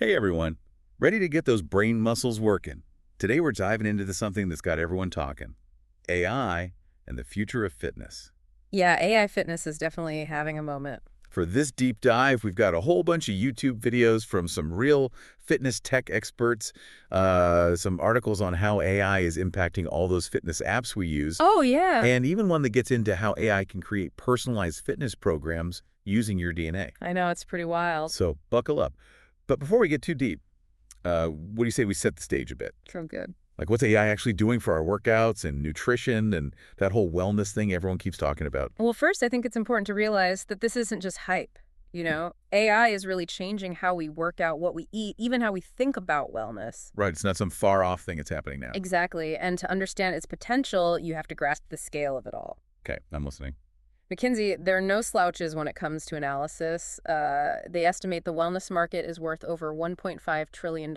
Hey everyone, ready to get those brain muscles working? Today we're diving into something that's got everyone talking, AI and the future of fitness. Yeah, AI fitness is definitely having a moment. For this deep dive, we've got a whole bunch of YouTube videos from some real fitness tech experts, some articles on how AI is impacting all those fitness apps we use, Oh, yeah. and even one that gets into how AI can create personalized fitness programs using your DNA. I know, it's pretty wild. So buckle up. But before we get too deep, what do you say we set the stage a bit? So good. Like, what's AI actually doing for our workouts and nutrition and that whole wellness thing everyone keeps talking about? Well, first, I think it's important to realize that this isn't just hype. AI is really changing how we work out, what we eat, even how we think about wellness. Right, it's not some far-off thing that's happening now. Exactly. And to understand its potential, you have to grasp the scale of it all. Okay, I'm listening. McKinsey, there are no slouches when it comes to analysis. They estimate the wellness market is worth over $1.5 trillion.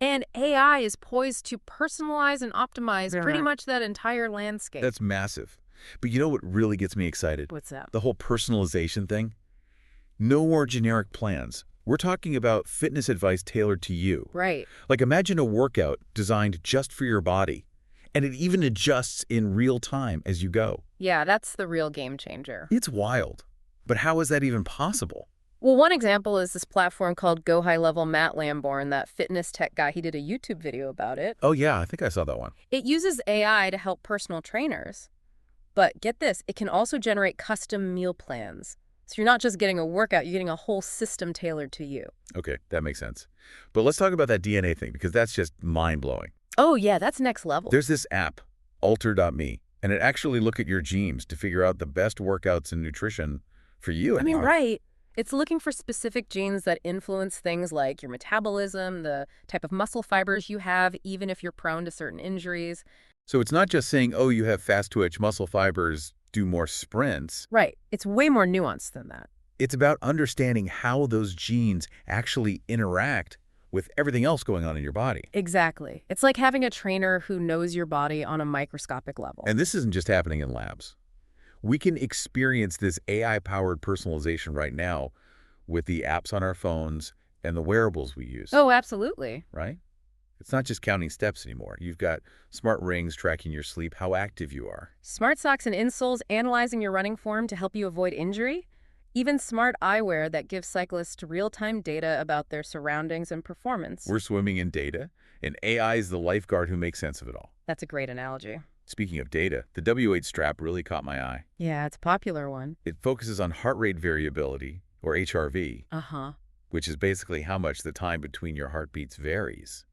And AI is poised to personalize and optimize pretty much that entire landscape. That's massive. But you know what really gets me excited? What's that? The whole personalization thing. No more generic plans. We're talking about fitness advice tailored to you. Right. Like, imagine a workout designed just for your body, and it even adjusts in real time as you go. Yeah, that's the real game changer. It's wild. But how is that even possible? Well, one example is this platform called Go High Level. Matt Lamborn, that fitness tech guy, he did a YouTube video about it. Oh yeah, I think I saw that one. It uses AI to help personal trainers. But get this, it can also generate custom meal plans. So you're not just getting a workout, you're getting a whole system tailored to you. Okay, that makes sense. But let's talk about that DNA thing, because that's just mind-blowing. Oh, yeah, that's next level. There's this app, alter.me, and it actually look at your genes to figure out the best workouts and nutrition for you. Right. It's looking for specific genes that influence things like your metabolism, the type of muscle fibers you have, even if you're prone to certain injuries. So it's not just saying, oh, you have fast-twitch muscle fibers, do more sprints. Right. It's way more nuanced than that. It's about understanding how those genes actually interact with everything else going on in your body. Exactly. It's like having a trainer who knows your body on a microscopic level. And this isn't just happening in labs. We can experience this AI-powered personalization right now with the apps on our phones and the wearables we use. Oh, absolutely. Right? It's not just counting steps anymore. You've got smart rings tracking your sleep, how active you are. Smart socks and insoles analyzing your running form to help you avoid injury. Even smart eyewear that gives cyclists real-time data about their surroundings and performance. We're swimming in data, and AI is the lifeguard who makes sense of it all. That's a great analogy. Speaking of data, the W8 strap really caught my eye. Yeah, it's a popular one. It focuses on heart rate variability, or HRV, Uh-huh. which is basically how much the time between your heartbeats varies.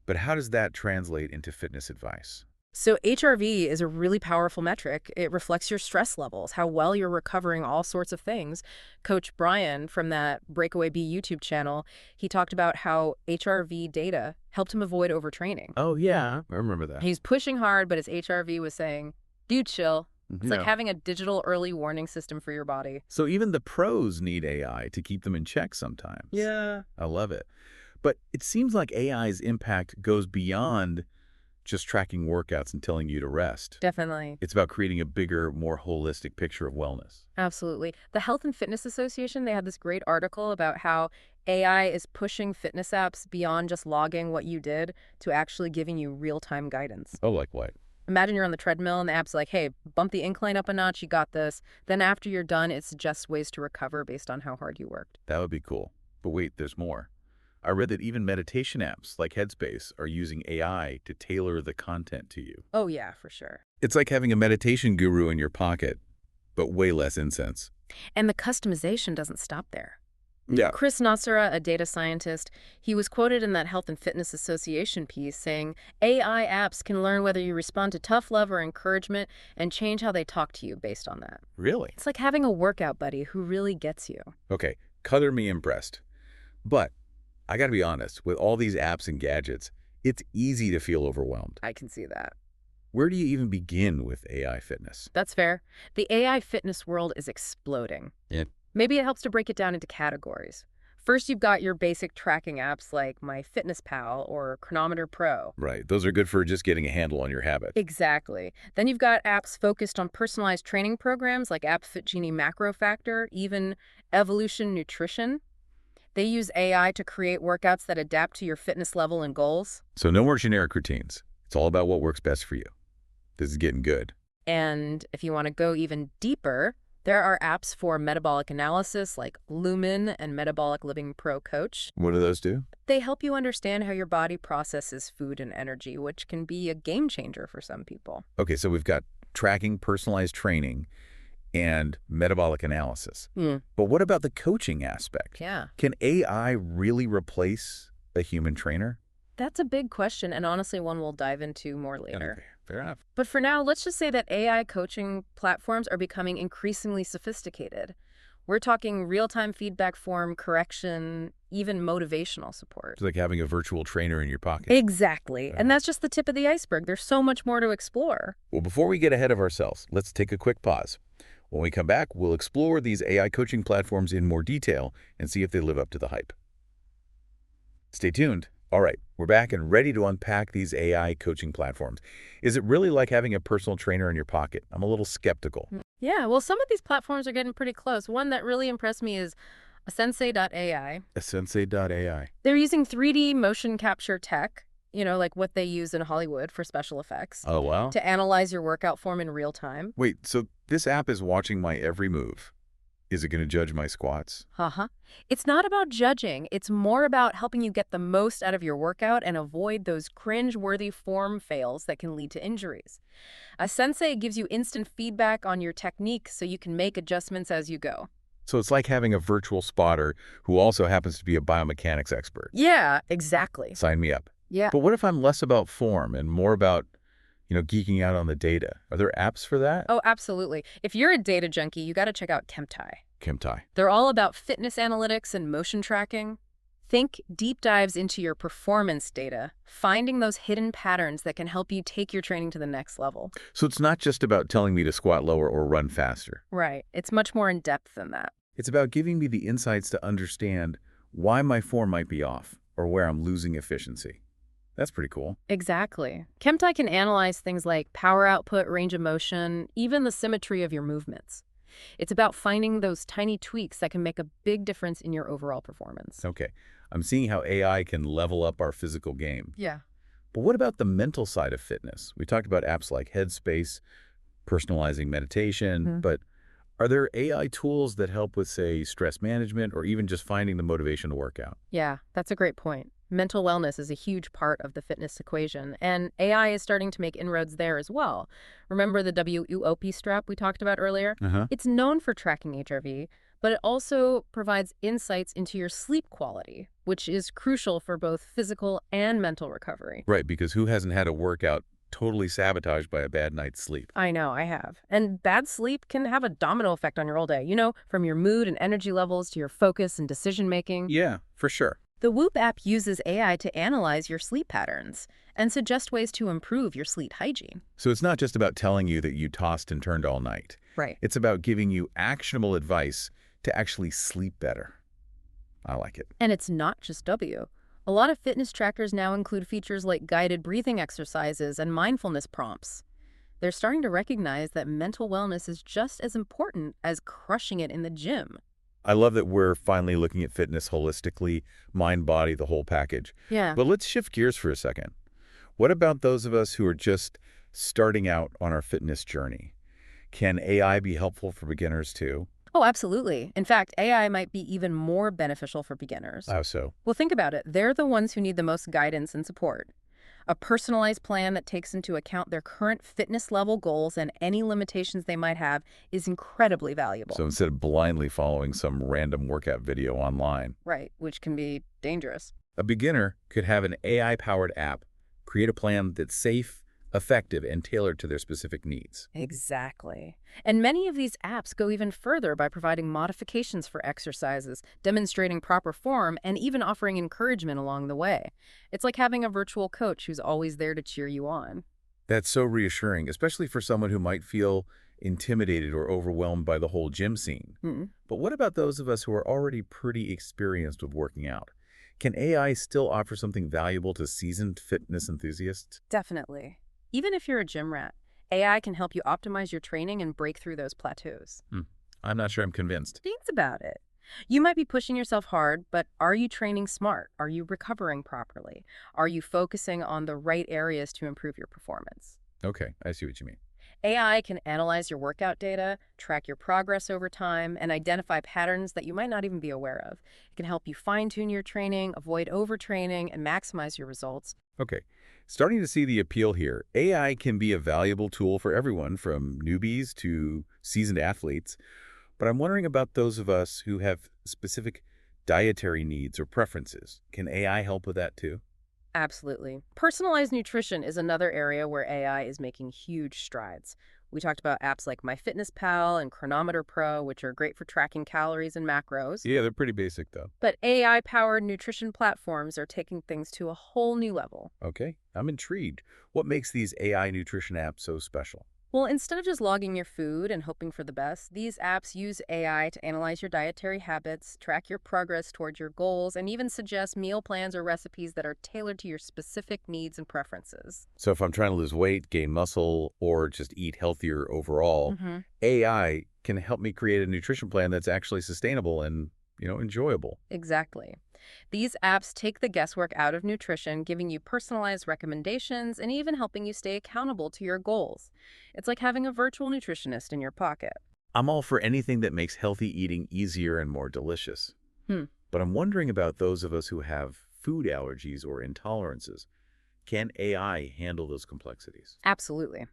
But how does that translate into fitness advice? So HRV is a really powerful metric. It reflects your stress levels, how well you're recovering all sorts of things. Coach Brian from that Breakaway Bee YouTube channel, he talked about how HRV data helped him avoid overtraining. Oh, yeah, I remember that. He's pushing hard, but his HRV was saying, dude, chill. It's like having a digital early warning system for your body. So even the pros need AI to keep them in check sometimes. Yeah. I love it. But it seems like AI's impact goes beyond just tracking workouts and telling you to rest. Definitely. It's about creating a bigger, more holistic picture of wellness. Absolutely. The Health and Fitness Association, they had this great article about how AI is pushing fitness apps beyond just logging what you did to actually giving you real-time guidance. Oh, like what? Imagine you're on the treadmill and the app's like, hey, bump the incline up a notch, you got this. Then after you're done, it suggests ways to recover based on how hard you worked. That would be cool. But wait, there's more. I read that even meditation apps like Headspace are using AI to tailor the content to you. Oh, yeah, for sure. It's like having a meditation guru in your pocket, but way less incense. And the customization doesn't stop there. Yeah. Chris Nassera, a data scientist, he was quoted in that Health and Fitness Association piece saying, AI apps can learn whether you respond to tough love or encouragement and change how they talk to you based on that. Really? It's like having a workout buddy who really gets you. Okay, color me impressed. But I gotta be honest, with all these apps and gadgets, it's easy to feel overwhelmed. I can see that. Where do you even begin with AI fitness? That's fair. The AI fitness world is exploding. Yeah. Maybe it helps to break it down into categories. First, you've got your basic tracking apps like MyFitnessPal or Chronometer Pro. Right, those are good for just getting a handle on your habit. Exactly. Then you've got apps focused on personalized training programs like AppFitGenie Macro Factor, even Evolution Nutrition. They use AI to create workouts that adapt to your fitness level and goals. So no more generic routines. It's all about what works best for you. This is getting good. And if you want to go even deeper, there are apps for metabolic analysis like Lumen and Metabolic Living Pro Coach. What do those do? They help you understand how your body processes food and energy, which can be a game changer for some people. Okay, so we've got tracking, personalized training, and metabolic analysis. But what about the coaching aspect? Yeah. Can AI really replace a human trainer? That's a big question, and honestly, one we'll dive into more later. Okay, fair enough. But for now, let's just say that AI coaching platforms are becoming increasingly sophisticated. We're talking real-time feedback form, correction, even motivational support. It's like having a virtual trainer in your pocket. Exactly. And that's just the tip of the iceberg. There's so much more to explore. Well, before we get ahead of ourselves, let's take a quick pause. When we come back, we'll explore these AI coaching platforms in more detail and see if they live up to the hype. Stay tuned. All right, we're back and ready to unpack these AI coaching platforms. Is it really like having a personal trainer in your pocket? I'm a little skeptical. Yeah, well, some of these platforms are getting pretty close. One that really impressed me is Sensei.ai. Sensei.ai. They're using 3D motion capture tech, like what they use in Hollywood for special effects, Oh, wow. to analyze your workout form in real time. Wait, so this app is watching my every move. Is it going to judge my squats? Uh-huh. It's not about judging. It's more about helping you get the most out of your workout and avoid those cringe-worthy form fails that can lead to injuries. A sensei gives you instant feedback on your technique so you can make adjustments as you go. So it's like having a virtual spotter who also happens to be a biomechanics expert. Yeah, exactly. Sign me up. Yeah. But what if I'm less about form and more about, geeking out on the data? Are there apps for that? Oh, absolutely. If you're a data junkie, you got to check out Kemtai. Kemtai. They're all about fitness analytics and motion tracking. Think deep dives into your performance data, finding those hidden patterns that can help you take your training to the next level. So it's not just about telling me to squat lower or run faster. Right. It's much more in depth than that. It's about giving me the insights to understand why my form might be off or where I'm losing efficiency. That's pretty cool. Exactly. Kemtai can analyze things like power output, range of motion, even the symmetry of your movements. It's about finding those tiny tweaks that can make a big difference in your overall performance. Okay, I'm seeing how AI can level up our physical game. Yeah. But what about the mental side of fitness? We talked about apps like Headspace, personalizing meditation, but are there AI tools that help with, say, stress management or even just finding the motivation to work out? Yeah, that's a great point. Mental wellness is a huge part of the fitness equation, and AI is starting to make inroads there as well. Remember the WOP strap we talked about earlier? It's known for tracking HRV, but it also provides insights into your sleep quality, which is crucial for both physical and mental recovery. Right, because who hasn't had a workout totally sabotaged by a bad night's sleep? I know, I have. And bad sleep can have a domino effect on your whole day, from your mood and energy levels to your focus and decision-making. Yeah, for sure. The Whoop app uses AI to analyze your sleep patterns and suggest ways to improve your sleep hygiene. So it's not just about telling you that you tossed and turned all night. Right. It's about giving you actionable advice to actually sleep better. I like it. And it's not just W. A lot of fitness trackers now include features like guided breathing exercises and mindfulness prompts. They're starting to recognize that mental wellness is just as important as crushing it in the gym. I love that we're finally looking at fitness holistically, mind, body, the whole package. Yeah. But let's shift gears for a second. What about those of us who are just starting out on our fitness journey? Can AI be helpful for beginners too? Oh, absolutely. In fact, AI might be even more beneficial for beginners. How so? Well, think about it. They're the ones who need the most guidance and support. A personalized plan that takes into account their current fitness level goals and any limitations they might have is incredibly valuable. So instead of blindly following some random workout video online, Right, which can be dangerous. a beginner could have an AI-powered app create a plan that's safe, effective, and tailored to their specific needs. Exactly. And many of these apps go even further by providing modifications for exercises, demonstrating proper form, and even offering encouragement along the way. It's like having a virtual coach who's always there to cheer you on. That's so reassuring, especially for someone who might feel intimidated or overwhelmed by the whole gym scene. But what about those of us who are already pretty experienced with working out? Can AI still offer something valuable to seasoned fitness enthusiasts? Definitely. Even if you're a gym rat, AI can help you optimize your training and break through those plateaus. I'm not sure I'm convinced. Think about it. You might be pushing yourself hard, but are you training smart? Are you recovering properly? Are you focusing on the right areas to improve your performance? Okay, I see what you mean. AI can analyze your workout data, track your progress over time, and identify patterns that you might not even be aware of. It can help you fine-tune your training, avoid overtraining, and maximize your results. Okay, starting to see the appeal here. AI can be a valuable tool for everyone from newbies to seasoned athletes, but I'm wondering about those of us who have specific dietary needs or preferences. Can AI help with that too? Absolutely. Personalized nutrition is another area where AI is making huge strides. We talked about apps like MyFitnessPal and Chronometer Pro, which are great for tracking calories and macros. Yeah, they're pretty basic though. But AI-powered nutrition platforms are taking things to a whole new level. Okay, I'm intrigued. What makes these AI nutrition apps so special? Well, instead of just logging your food and hoping for the best, these apps use AI to analyze your dietary habits, track your progress toward your goals, and even suggest meal plans or recipes that are tailored to your specific needs and preferences. So if I'm trying to lose weight, gain muscle, or just eat healthier overall, hmm AI can help me create a nutrition plan that's actually sustainable and, enjoyable. Exactly. These apps take the guesswork out of nutrition, giving you personalized recommendations and even helping you stay accountable to your goals. It's like having a virtual nutritionist in your pocket. I'm all for anything that makes healthy eating easier and more delicious. Hmm. But I'm wondering about those of us who have food allergies or intolerances. Can AI handle those complexities? Absolutely.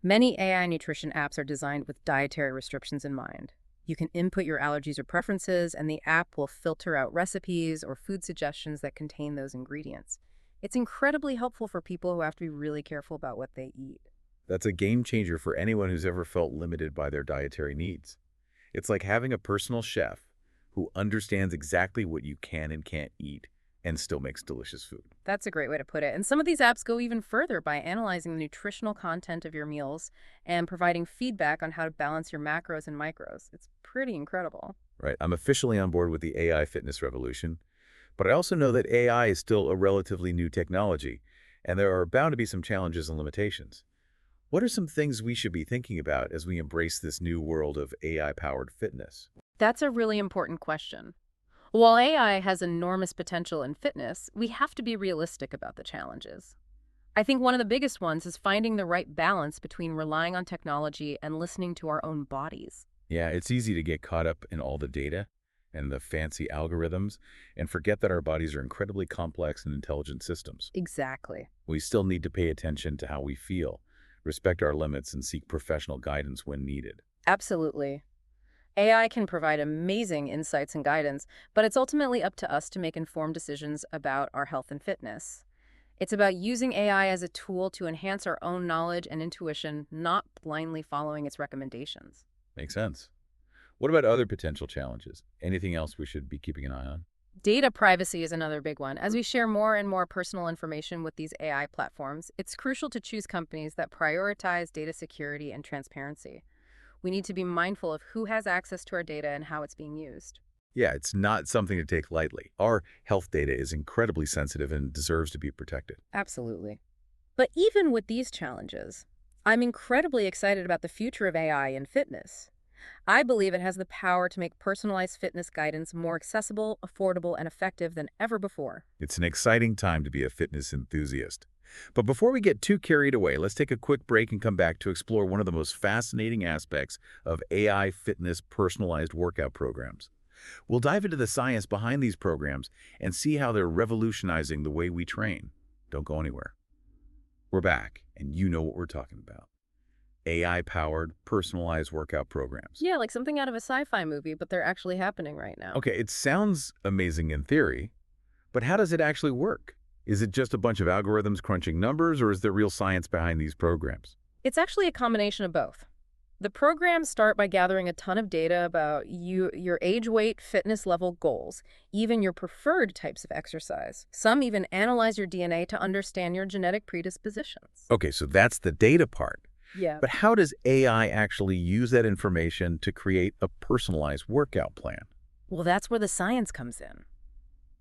Many AI nutrition apps are designed with dietary restrictions in mind. You can input your allergies or preferences, and the app will filter out recipes or food suggestions that contain those ingredients. It's incredibly helpful for people who have to be really careful about what they eat. That's a game changer for anyone who's ever felt limited by their dietary needs. It's like having a personal chef who understands exactly what you can and can't eat and still makes delicious food. That's a great way to put it. And some of these apps go even further by analyzing the nutritional content of your meals and providing feedback on how to balance your macros and micros. It's pretty incredible. Right. I'm officially on board with the AI fitness revolution, but I also know that AI is still a relatively new technology, and there are bound to be some challenges and limitations. What are some things we should be thinking about as we embrace this new world of AI-powered fitness? That's a really important question. While AI has enormous potential in fitness, we have to be realistic about the challenges. I think one of the biggest ones is finding the right balance between relying on technology and listening to our own bodies. Yeah, it's easy to get caught up in all the data and the fancy algorithms and forget that our bodies are incredibly complex and intelligent systems. Exactly. We still need to pay attention to how we feel, respect our limits, and seek professional guidance when needed. Absolutely. AI can provide amazing insights and guidance, but it's ultimately up to us to make informed decisions about our health and fitness. It's about using AI as a tool to enhance our own knowledge and intuition, not blindly following its recommendations. Makes sense. What about other potential challenges? Anything else we should be keeping an eye on? Data privacy is another big one. As we share more and more personal information with these AI platforms, it's crucial to choose companies that prioritize data security and transparency. We need to be mindful of who has access to our data and how it's being used. Yeah, it's not something to take lightly. Our health data is incredibly sensitive and deserves to be protected. Absolutely. But even with these challenges, I'm incredibly excited about the future of AI in fitness. I believe it has the power to make personalized fitness guidance more accessible, affordable, and effective than ever before. It's an exciting time to be a fitness enthusiast. But before we get too carried away, let's take a quick break and come back to explore one of the most fascinating aspects of AI fitness personalized workout programs. We'll dive into the science behind these programs and see how they're revolutionizing the way we train. Don't go anywhere. We're back, and you know what we're talking about. AI-powered, personalized workout programs. Yeah, like something out of a sci-fi movie, but they're actually happening right now. Okay, it sounds amazing in theory, but how does it actually work? Is it just a bunch of algorithms crunching numbers, or is there real science behind these programs? It's actually a combination of both. The programs start by gathering a ton of data about your age, weight, fitness level goals, even your preferred types of exercise. Some even analyze your DNA to understand your genetic predispositions. Okay, so that's the data part. Yeah. But how does AI actually use that information to create a personalized workout plan? Well, that's where the science comes in.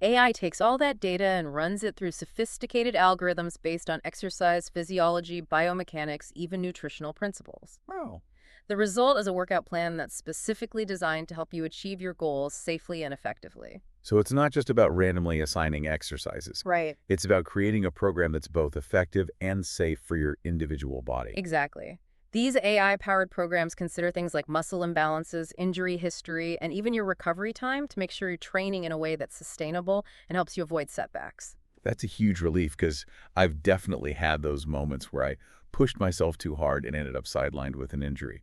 AI takes all that data and runs it through sophisticated algorithms based on exercise, physiology, biomechanics, even nutritional principles. Oh, The result is a workout plan that's specifically designed to help you achieve your goals safely and effectively. So it's not just about randomly assigning exercises. Right. It's about creating a program that's both effective and safe for your individual body. Exactly. These AI-powered programs consider things like muscle imbalances, injury history, and even your recovery time to make sure you're training in a way that's sustainable and helps you avoid setbacks. That's a huge relief because I've definitely had those moments where I pushed myself too hard and ended up sidelined with an injury.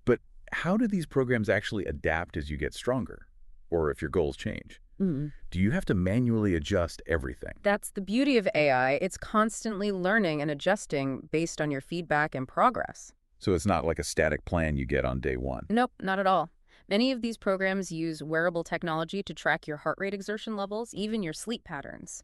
But how do these programs actually adapt as you get stronger? Or if your goals change? Mm. Do you have to manually adjust everything? That's the beauty of AI. It's constantly learning and adjusting based on your feedback and progress. So it's not like a static plan you get on day one. Nope, not at all. Many of these programs use wearable technology to track your heart rate exertion levels, even your sleep patterns.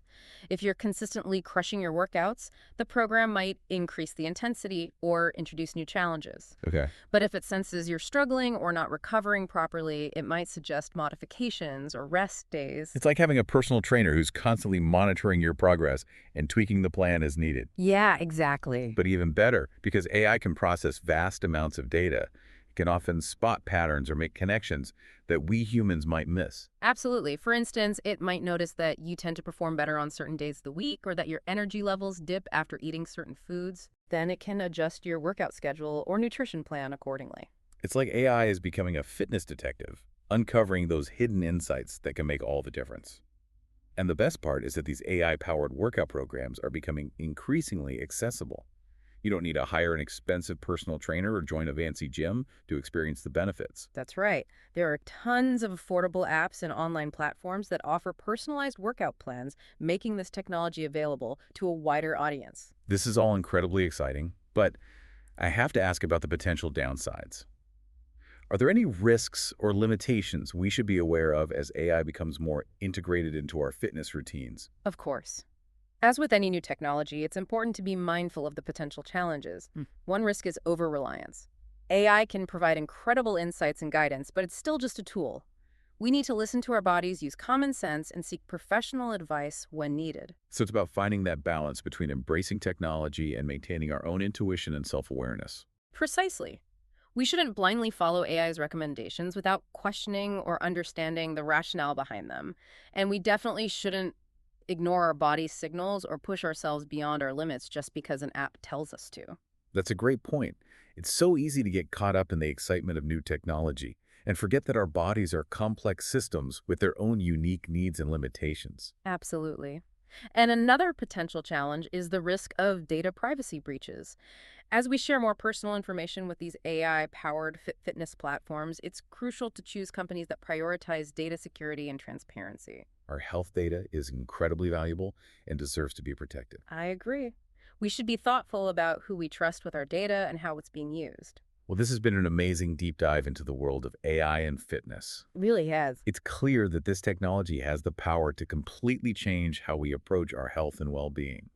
If you're consistently crushing your workouts, the program might increase the intensity or introduce new challenges. Okay. But if it senses you're struggling or not recovering properly, it might suggest modifications or rest days. It's like having a personal trainer who's constantly monitoring your progress and tweaking the plan as needed. Yeah, exactly. But even better, because AI can process vast amounts of data, it can often spot patterns or make connections that we humans might miss. Absolutely. For instance, it might notice that you tend to perform better on certain days of the week or that your energy levels dip after eating certain foods. Then it can adjust your workout schedule or nutrition plan accordingly. It's like AI is becoming a fitness detective, uncovering those hidden insights that can make all the difference. And the best part is that these AI-powered workout programs are becoming increasingly accessible. You don't need to hire an expensive personal trainer or join a fancy gym to experience the benefits. That's right. There are tons of affordable apps and online platforms that offer personalized workout plans, making this technology available to a wider audience. This is all incredibly exciting, but I have to ask about the potential downsides. Are there any risks or limitations we should be aware of as AI becomes more integrated into our fitness routines? Of course. As with any new technology, it's important to be mindful of the potential challenges. One risk is over-reliance. AI can provide incredible insights and guidance, but it's still just a tool. We need to listen to our bodies, use common sense, and seek professional advice when needed. So it's about finding that balance between embracing technology and maintaining our own intuition and self-awareness. Precisely. We shouldn't blindly follow AI's recommendations without questioning or understanding the rationale behind them. And we definitely shouldn't ignore our body's signals or push ourselves beyond our limits just because an app tells us to. That's a great point. It's so easy to get caught up in the excitement of new technology and forget that our bodies are complex systems with their own unique needs and limitations. Absolutely. And another potential challenge is the risk of data privacy breaches. As we share more personal information with these AI-powered fitness platforms, it's crucial to choose companies that prioritize data security and transparency. Our health data is incredibly valuable and deserves to be protected. I agree. We should be thoughtful about who we trust with our data and how it's being used. Well, this has been an amazing deep dive into the world of AI and fitness. Really has. It's clear that this technology has the power to completely change how we approach our health and well-being.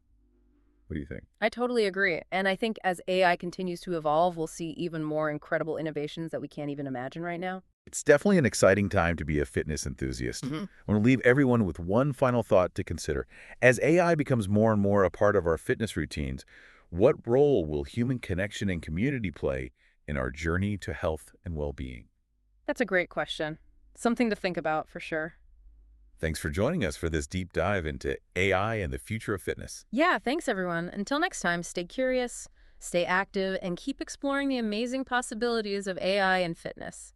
What do you think? I totally agree. And I think as AI continues to evolve, we'll see even more incredible innovations that we can't even imagine right now. It's definitely an exciting time to be a fitness enthusiast. I want to leave everyone with one final thought to consider. As AI becomes more and more a part of our fitness routines, what role will human connection and community play in our journey to health and well-being? That's a great question. Something to think about for sure. Thanks for joining us for this deep dive into AI and the future of fitness. Yeah, thanks everyone. Until next time, stay curious, stay active, and keep exploring the amazing possibilities of AI and fitness.